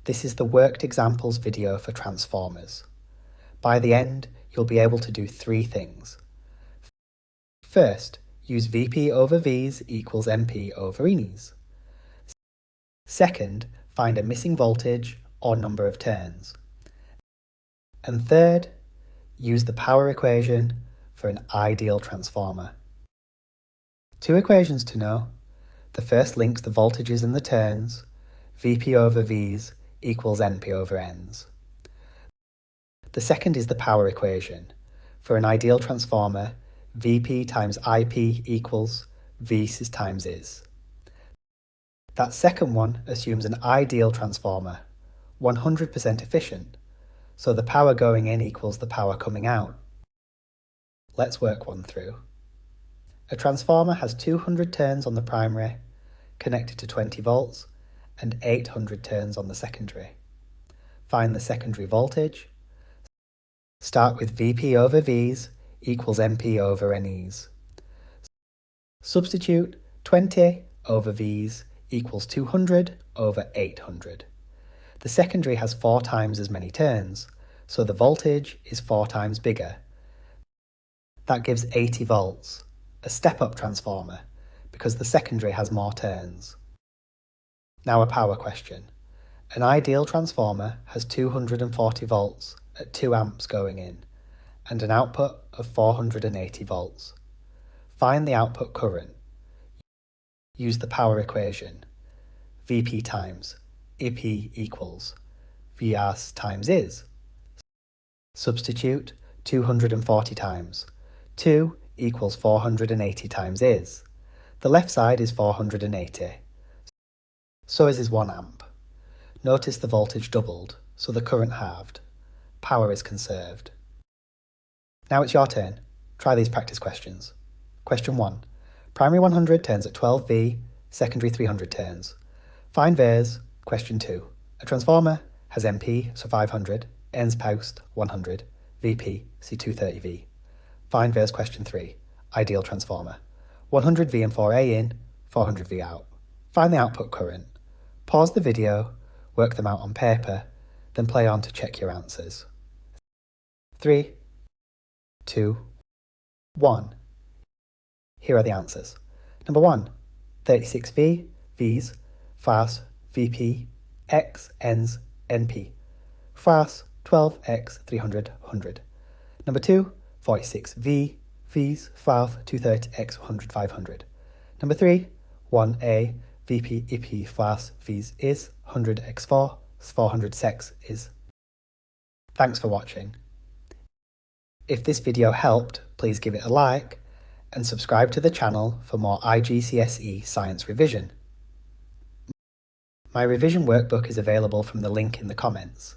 This is the worked examples video for transformers. By the end, you'll be able to do three things. First, use Vp over Vs equals Np over Nes. Second, find a missing voltage or number of turns. And third, use the power equation for an ideal transformer. Two equations to know. The first links the voltages and the turns. Vp over Vs equals Np over Ns. The second is the power equation. For an ideal transformer, Vp times Ip equals Vs times Is. That second one assumes an ideal transformer, 100% efficient, so the power going in equals the power coming out. Let's work one through. A transformer has 200 turns on the primary, connected to 20 volts, and 800 turns on the secondary. Find the secondary voltage. Start with Vp over Vs equals Np over Nes. Substitute 20 over Vs equals 200 over 800. The secondary has 4 times as many turns, so the voltage is 4 times bigger. That gives 80 volts, a step-up transformer, because the secondary has more turns. Now a power question. An ideal transformer has 240 volts at 2 amps going in, and an output of 480 volts. Find the output current. Use the power equation. Vp times Ip equals Vs times Is. Substitute 240 times. 2 equals 480 times Is. The left side is 480. So is 1 amp. Notice the voltage doubled, so the current halved. Power is conserved. Now it's your turn. Try these practice questions. Question 1. Primary 100 turns at 12V, secondary 300 turns. Find Vs. Question 2. A transformer has Np, so 500, Ns post 100, Vp, see 230V. Find Vs. Question 3. Ideal transformer. 100V and 4A in, 400V out. Find the output current. Pause the video, work them out on paper, then play on to check your answers. 3, 2, 1. Here are the answers. Number 1, 36V, Vs, Fas, Vp, X, Ns, Np. Fas, 12X, 300, 100. Number 2, 46V, Vs, Fas, 230X, 100, 500. Number 3, 1A, Vp, Ip, Fas, Vs, Is, 100x4, 400 sex is. Thanks for watching. If this video helped, please give it a like and subscribe to the channel for more IGCSE science revision. My revision workbook is available from the link in the comments.